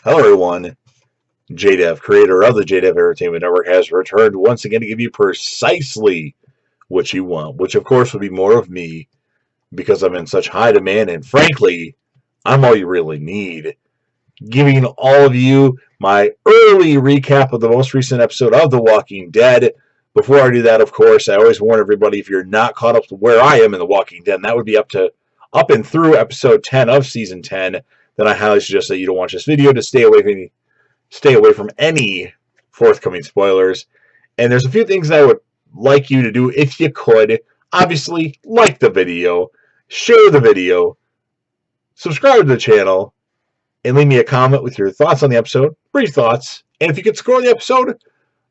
Hello, everyone. JDev, creator of the JDev Entertainment Network, has returned once again to give you precisely what you want, which, of course, would be more of me because I'm in such high demand, and frankly, I'm all you really need. Giving all of you my early recap of the most recent episode of The Walking Dead. Before I do that, of course, I always warn everybody if you're not caught up to where I am in The Walking Dead, and that would be up and through episode 10 of season 10, then I highly suggest that you don't watch this video to stay away from any forthcoming spoilers. And there's a few things I would like you to do if you could. Obviously, like the video, share the video, subscribe to the channel, and leave me a comment with your thoughts on the episode, brief thoughts. And if you could score the episode,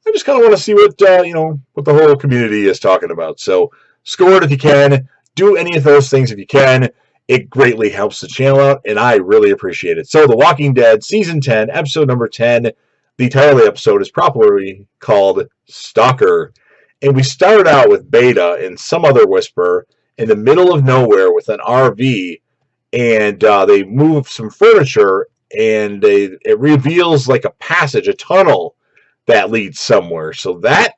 I just kind of want to see what the whole community is talking about. So score it if you can. Do any of those things if you can. It greatly helps the channel out, and I really appreciate it. So, The Walking Dead, Season 10, Episode number 10. The title of the episode is properly called Stalker. And we started out with Beta and some other whisper in the middle of nowhere with an RV, and they move some furniture, and it reveals like a passage, a tunnel that leads somewhere. So that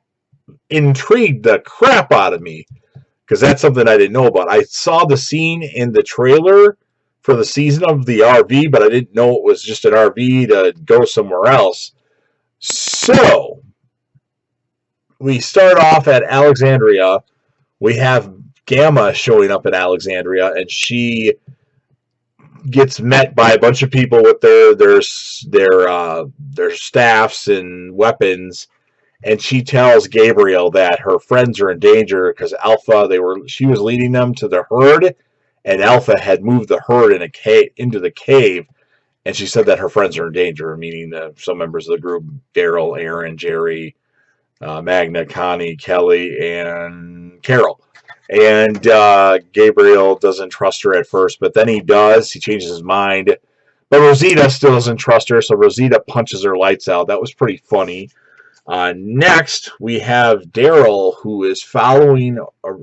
intrigued the crap out of me, because that's something I didn't know about. I saw the scene in the trailer for the season of the RV, but I didn't know it was just an RV to go somewhere else. So, we start off at Alexandria. We have Gamma showing up at Alexandria, and she gets met by a bunch of people with their staffs and weapons. And she tells Gabriel that her friends are in danger because she was leading them to the herd, and Alpha had moved the herd into the cave, and she said that her friends are in danger, meaning some members of the group: Daryl, Aaron, Jerry, Magna, Connie, Kelly, and Carol. And Gabriel doesn't trust her at first, but then he does. He changes his mind. But Rosita still doesn't trust her, so Rosita punches her lights out. That was pretty funny. Next, we have Daryl, who is following.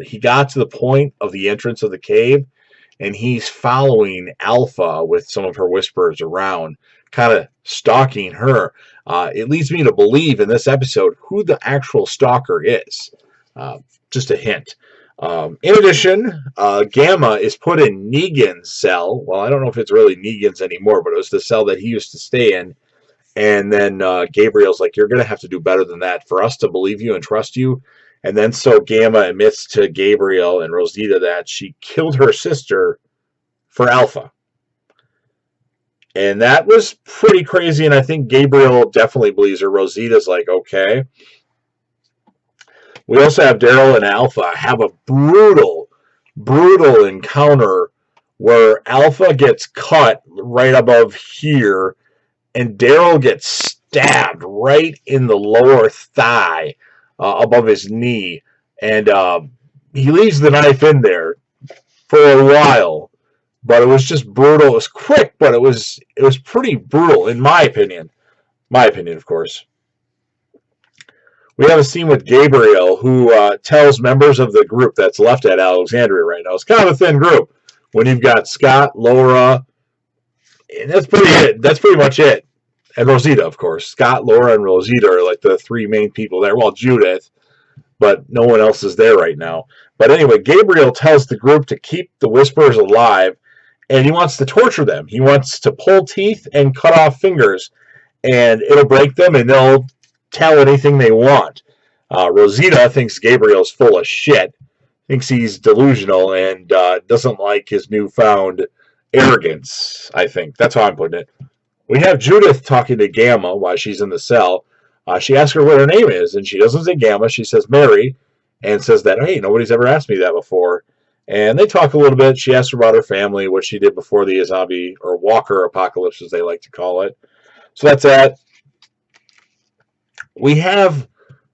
He got to the point of the entrance of the cave, and he's following Alpha with some of her whisperers around, kind of stalking her. It leads me to believe in this episode who the actual stalker is. Just a hint. In addition, Gamma is put in Negan's cell. Well, I don't know if it's really Negan's anymore, but it was the cell that he used to stay in. And then Gabriel's like, you're going to have to do better than that for us to believe you and trust you. And then so Gamma admits to Gabriel and Rosita that she killed her sister for Alpha. And that was pretty crazy, and I think Gabriel definitely believes her. Rosita's like, okay. We also have Daryl and Alpha have a brutal encounter where Alpha gets cut right above here, and Daryl gets stabbed right in the lower thigh above his knee. And he leaves the knife in there for a while. But it was just brutal. It was quick, but it was pretty brutal, in my opinion. My opinion, of course. We have a scene with Gabriel, who tells members of the group that's left at Alexandria right now. It's kind of a thin group. When you've got Scott, Laura, and that's pretty much it. And Rosita, of course. Scott, Laura, and Rosita are like the three main people there. Well, Judith, but no one else is there right now. But anyway, Gabriel tells the group to keep the Whisperers alive, and he wants to torture them. He wants to pull teeth and cut off fingers, and it'll break them, and they'll tell anything they want. Rosita thinks Gabriel's full of shit, thinks he's delusional, and doesn't like his newfound arrogance, I think. That's how I'm putting it. We have Judith talking to Gamma while she's in the cell. She asks her what her name is, and she doesn't say Gamma. She says Mary, and says that, hey, nobody's ever asked me that before. And they talk a little bit. She asks her about her family, what she did before the zombie or walker apocalypse, as they like to call it. So that's that. We have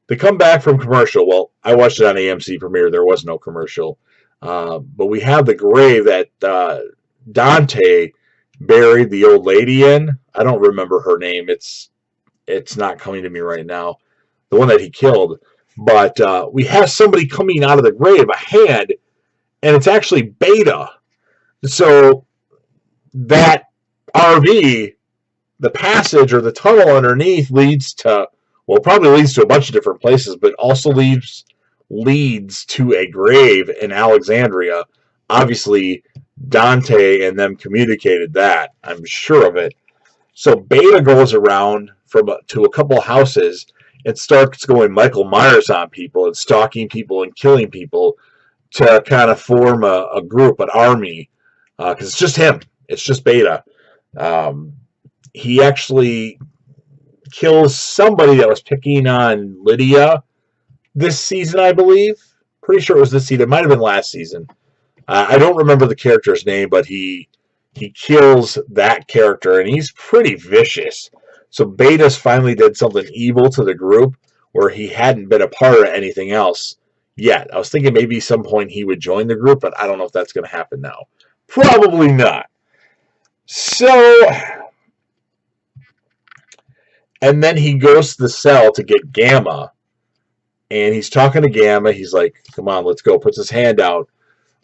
the comeback from commercial. Well, I watched it on AMC Premiere. There was no commercial. But we have the grave that Dante buried the old lady in. I don't remember her name. It's not coming to me right now. The one that he killed. But we have somebody coming out of the grave, a hand, and it's actually Beta. So that RV the passage or the tunnel underneath leads to, well, probably leads to a bunch of different places, but also leads to a grave in Alexandria. Obviously, Dante and them communicated that. I'm sure of it. So Beta goes around to a couple of houses and starts going Michael Myers on people and stalking people and killing people to kind of form a group, an army, because it's just him. It's just Beta. He actually kills somebody that was picking on Lydia this season, I believe. Pretty sure it was this season. It might have been last season. I don't remember the character's name, but he kills that character, and he's pretty vicious. So Beta's finally did something evil to the group where he hadn't been a part of anything else yet. I was thinking maybe some point he would join the group, but I don't know if that's going to happen now. Probably not. So, and then he goes to the cell to get Gamma, and he's talking to Gamma. He's like, "Come on, let's go." Puts his hand out.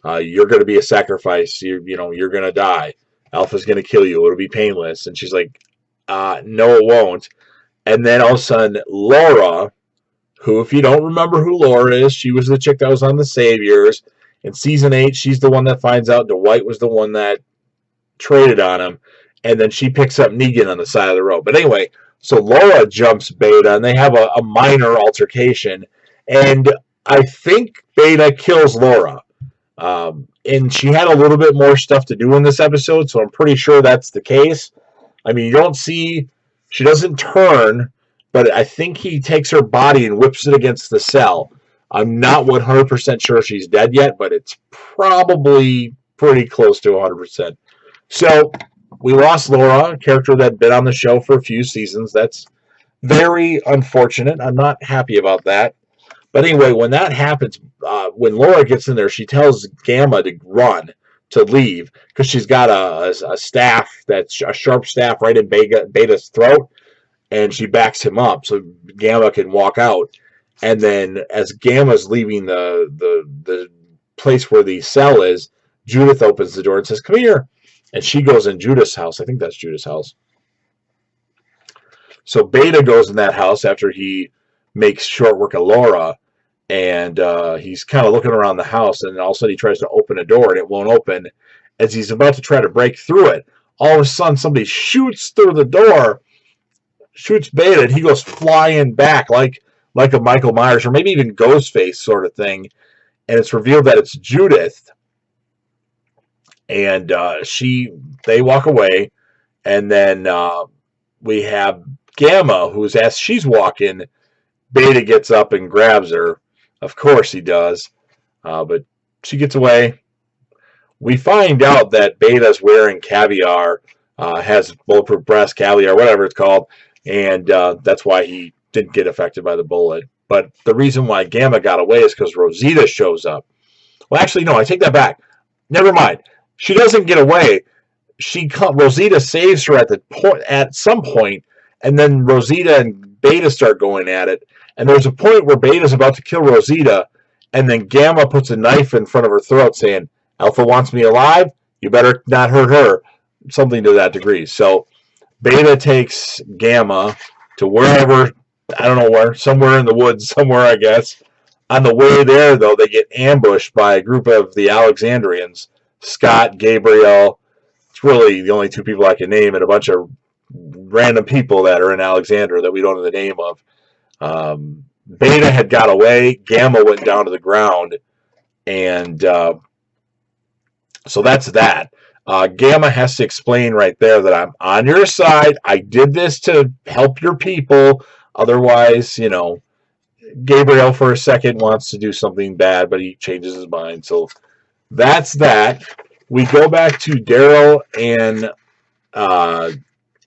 You're going to be a sacrifice. You're going to die. Alpha's going to kill you. It'll be painless. And she's like, no, it won't. And then all of a sudden, Laura, who, if you don't remember who Laura is, she was the chick that was on The Saviors. In season 8, she's the one that finds out Dwight was the one that traded on him. And then she picks up Negan on the side of the road. But anyway, so Laura jumps Beta, and they have a minor altercation. And I think Beta kills Laura. And she had a little bit more stuff to do in this episode, so I'm pretty sure that's the case. I mean, you don't see, she doesn't turn, but I think he takes her body and whips it against the cell. I'm not 100% sure she's dead yet, but it's probably pretty close to 100%. So, we lost Laura, a character that had been on the show for a few seasons. That's very unfortunate. I'm not happy about that. But anyway, when that happens, when Laura gets in there, she tells Gamma to run, to leave, because she's got a staff, that's a sharp staff right in Beta's throat, and she backs him up so Gamma can walk out. And then as Gamma's leaving the place where the cell is, Judith opens the door and says, "Come here." And she goes in Judith's house. I think that's Judith's house. So Beta goes in that house after he makes short work of Laura, and he's kind of looking around the house, and all of a sudden he tries to open a door, and it won't open. As he's about to try to break through it, all of a sudden somebody shoots through the door, shoots Beta, and he goes flying back like a Michael Myers, or maybe even Ghostface sort of thing, and it's revealed that it's Judith, and they walk away, and then we have Gamma, who's, as she's walking, Beta gets up and grabs her. Of course he does. But she gets away. We find out that Beta's wearing caviar, has bulletproof breast, caviar, whatever it's called, and that's why he didn't get affected by the bullet. But the reason why Gamma got away is because Rosita shows up. Well, actually, no, I take that back. Never mind. She doesn't get away. Rosita saves her at some point, and then Rosita and Beta start going at it. And there's a point where Beta's about to kill Rosita, and then Gamma puts a knife in front of her throat saying, "Alpha wants me alive, you better not hurt her." Something to that degree. So Beta takes Gamma to wherever, I don't know where, somewhere in the woods, somewhere I guess. On the way there, though, they get ambushed by a group of the Alexandrians. Scott, Gabriel, it's really the only two people I can name, and a bunch of random people that are in Alexandria that we don't know the name of. Beta had got away. Gamma went down to the ground, and so that's that. Gamma has to explain right there that I'm on your side. I did this to help your people. Otherwise, Gabriel for a second wants to do something bad, but he changes his mind. So that's that. We go back to Daryl and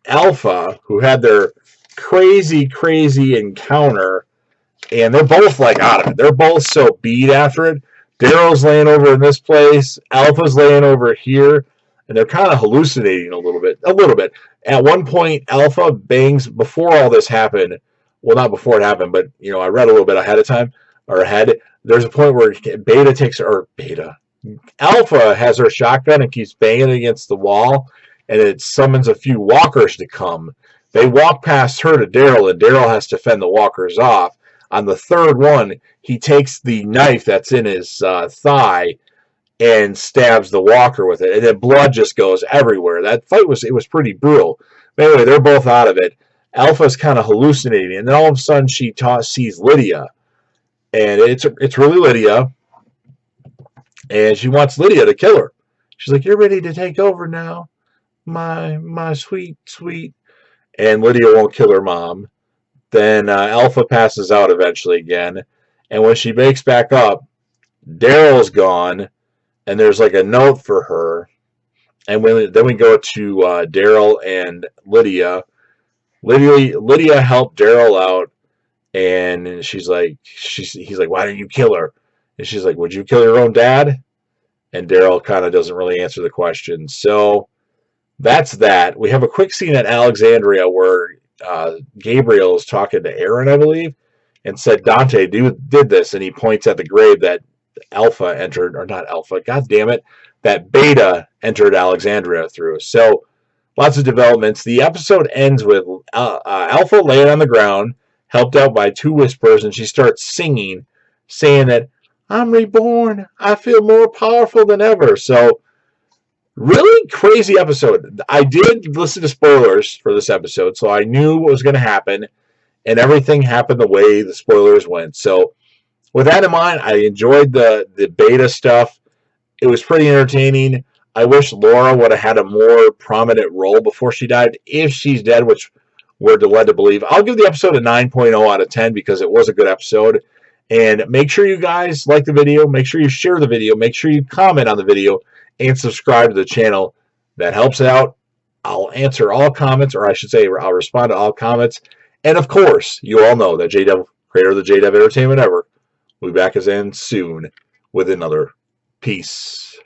Alpha, who had their crazy encounter, and they're both like out of it. They're both so beat after it. Daryl's laying over in this place, Alpha's laying over here, and they're kind of hallucinating a little bit. At one point, Alpha bangs, before all this happened, well, not before it happened, but I read a little bit ahead. There's a point where Alpha has her shotgun and keeps banging it against the wall, and it summons a few walkers to come. They walk past her to Daryl, and Daryl has to fend the walkers off. On the third one, he takes the knife that's in his thigh and stabs the walker with it, and then blood just goes everywhere. That fight was pretty brutal. But anyway, they're both out of it. Alpha's kind of hallucinating, and then all of a sudden she sees Lydia, and it's really Lydia, and she wants Lydia to kill her. She's like, "You're ready to take over now, my sweet sweet," and Lydia won't kill her mom. Then Alpha passes out eventually again, and when she wakes back up, Daryl's gone, and there's like a note for her. And then we go to Daryl and Lydia. Lydia helped Daryl out, and he's like, "Why didn't you kill her?" And she's like, "Would you kill your own dad?" And Daryl kind of doesn't really answer the question. So that's that. We have a quick scene at Alexandria where Gabriel is talking to Aaron, I believe, and said Dante did this, and he points at the grave that Alpha entered, or not Alpha, god damn it, that Beta entered Alexandria through. So lots of developments. The episode ends with Alpha laying on the ground, helped out by two whispers, and she starts singing, saying that, "I'm reborn. I feel more powerful than ever." So really crazy episode. I did listen to spoilers for this episode, so I knew what was going to happen, and everything happened the way the spoilers went. So with that in mind, I enjoyed the Beta stuff. It was pretty entertaining. I wish Laura would have had a more prominent role before she died, if she's dead, which we're led to believe. I'll give the episode a 9.0 out of 10 because it was a good episode. And make sure you guys like the video. Make sure you share the video. Make sure you comment on the video and subscribe to the channel. That helps out. I'll answer all comments, or I should say I'll respond to all comments. And of course, you all know that JDev, creator of the JDev Entertainment Network, will be back again soon with another piece.